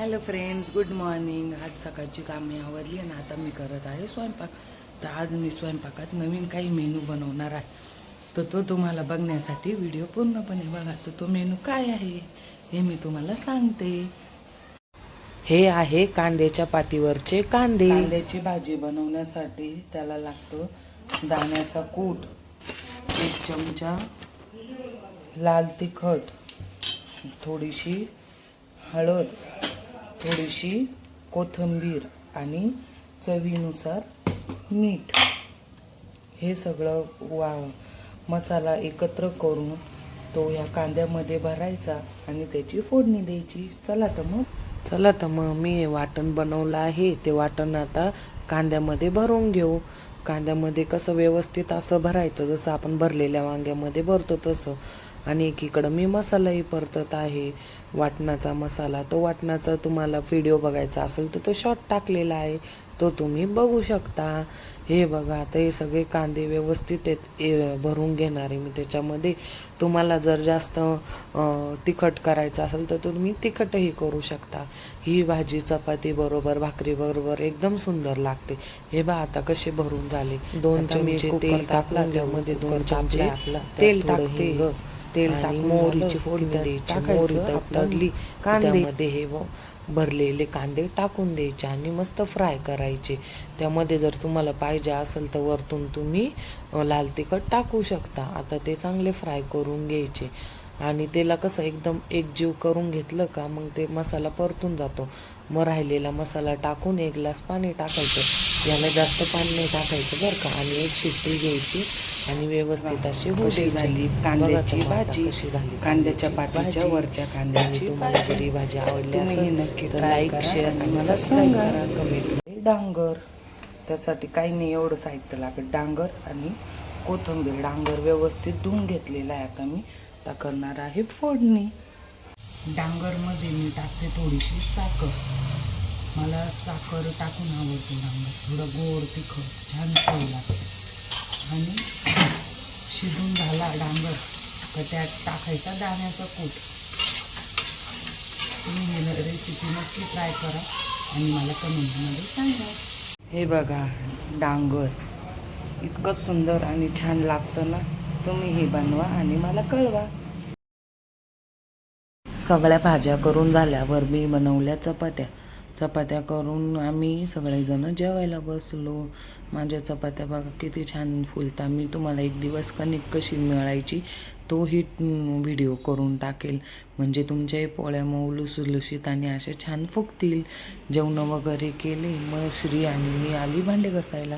Hello friends, good morning. आज सकाळची कामे आवरली आणि आता मी करत आहे स्वयंपाक. तर आज मी स्वयंपाकात नवीन काही मेनू बनवणार आहे. तर तो तुम्हाला बघण्यासाठी व्हिडिओ पूर्णपणे बघा. तर तो मेनू काय आहे हे मी तुम्हाला सांगते. हे आहे कांद्याच्या पातीवरचे कांदे. कांद्याची भाजी बनवण्यासाठी त्याला लागतो दाण्याचा कूट, 1 चमचा लाल तिखट, थोडीशी हळद, थोडीशी कोथिंबीर आणि चवीनुसार मीठ. हे सगळं मसाला एकत्र करून तो या कांद्यामध्ये भरायचा आणि त्याची फोडणी द्यायची. चला तर मग मी हे वाटण बनवलं आहे. ते वाटण आता कांद्यामध्ये भरून घेऊ. कांद्यामध्ये कसं व्यवस्थित असं भरायचं जसं आपण भरलेल्या वांग्यामध्ये भरतो तसं. आणि एकीकडं मी मसालाही परतत आहे, वाटणाचा मसाला. तो वाटणाचा तुम्हाला व्हिडिओ बघायचा असेल तर तो शॉर्ट टाकलेला आहे, तो तुम्ही बघू शकता. हे बघा, आता हे सगळे कांदे व्यवस्थित भरून घेणार आहे मी त्याच्यामध्ये. तुम्हाला जर जास्त तिखट करायचं असेल तर तुम्ही तिखटही करू शकता. ही भाजी चपाती बरोबर, भाकरी बरोबर एकदम सुंदर लागते. हे बा आता कसे भरून झाले. 2 चमचे तेल टाकलं, त्यामध्ये 2 चमचे तेल टाकते. तेल टाकून मोहरीची फोडणी द्यायची. मोहरी तडतडली कांद्यामध्ये हे भरलेले कांदे टाकून द्यायचे आणि मस्त फ्राय करायचे. त्यामध्ये जर तुम्हाला पाहिजे असेल तर वरतून तुम्ही लाल तिखट टाकू शकता. आता ते चांगले फ्राय करून घ्यायचे आणि त्याला कसं एकदम एकजीव करून घेतलं का मग ते मसाला परतून जातो. मग राहिलेला मसाला टाकून 1 ग्लास पाणी टाकायचं. याला जास्त पाणी नाही टाकायचं बरं का. आणि 1 शिट्टी घ्यायची आणि व्यवस्थित अशी होशी झाली कांद्याची भाजी. कशी झाली कांद्याच्या पातीच्या वरच्या कांद्याची. तुम्हाला जर ही भाजी आवडली असेल नक्की लाईक, शेअर आणि मला सांगा. कमेंट. डांगर, त्यासाठी काही नाही, एवढं साहित्य लागेल. डांगर आणि कोथिंबीर. डांगर व्यवस्थित धुवून घेतलेला आहे. आता मी आता करणार आहे फोडणी. डांगरमध्ये मी टाकते थोडीशी साखर. मला साखर टाकून आवडते डांगर. थोडं गोड तिखट छान चव लागते. आणि शिजून झाला डांगर तर त्यात टाकायचा दाण्याचा कूट. तुम्ही ही रेसिपी नक्की ट्राय करा आणि मला कमेंटमध्ये सांगा. हे बघा, डांगर इतकं सुंदर आणि छान लागतं ना. तुम्हीही बनवा आणि मला कळवा. सगळ्या भाज्या करून झाल्यावर मी बनवल्या चपात्या करून आम्ही सगळेजण जेवायला बसलो. माझ्या चपात्या बघा किती छान फुलता. मी तुम्हाला एक दिवस कणिक कशी मळायची तोही व्हिडिओ करून टाकेल. म्हणजे तुमच्याही पोळ्या मऊ लुसलुशीत आणि असे छान फुगतील. जेवणं वगैरे केले. मग श्री आणि मी आली भांडे घासायला.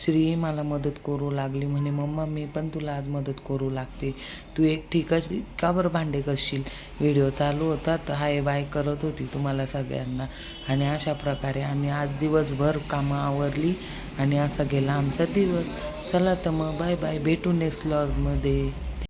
श्री मला मदत करू लागली. म्हणे मम्मा मी पण तुला आज मदत करू लागते, तू एकटी का बरं भांडे घासशील. व्हिडिओ चालू होता तर हाय बाय करत होती तुम्हाला सगळ्यांना. आणि अशा प्रकारे आम्ही आज दिवसभर कामं आवरली आणि असा गेला आमचा दिवस. चला तर मग बाय बाय, भेटू नेक्स्ट व्लॉगमध्ये.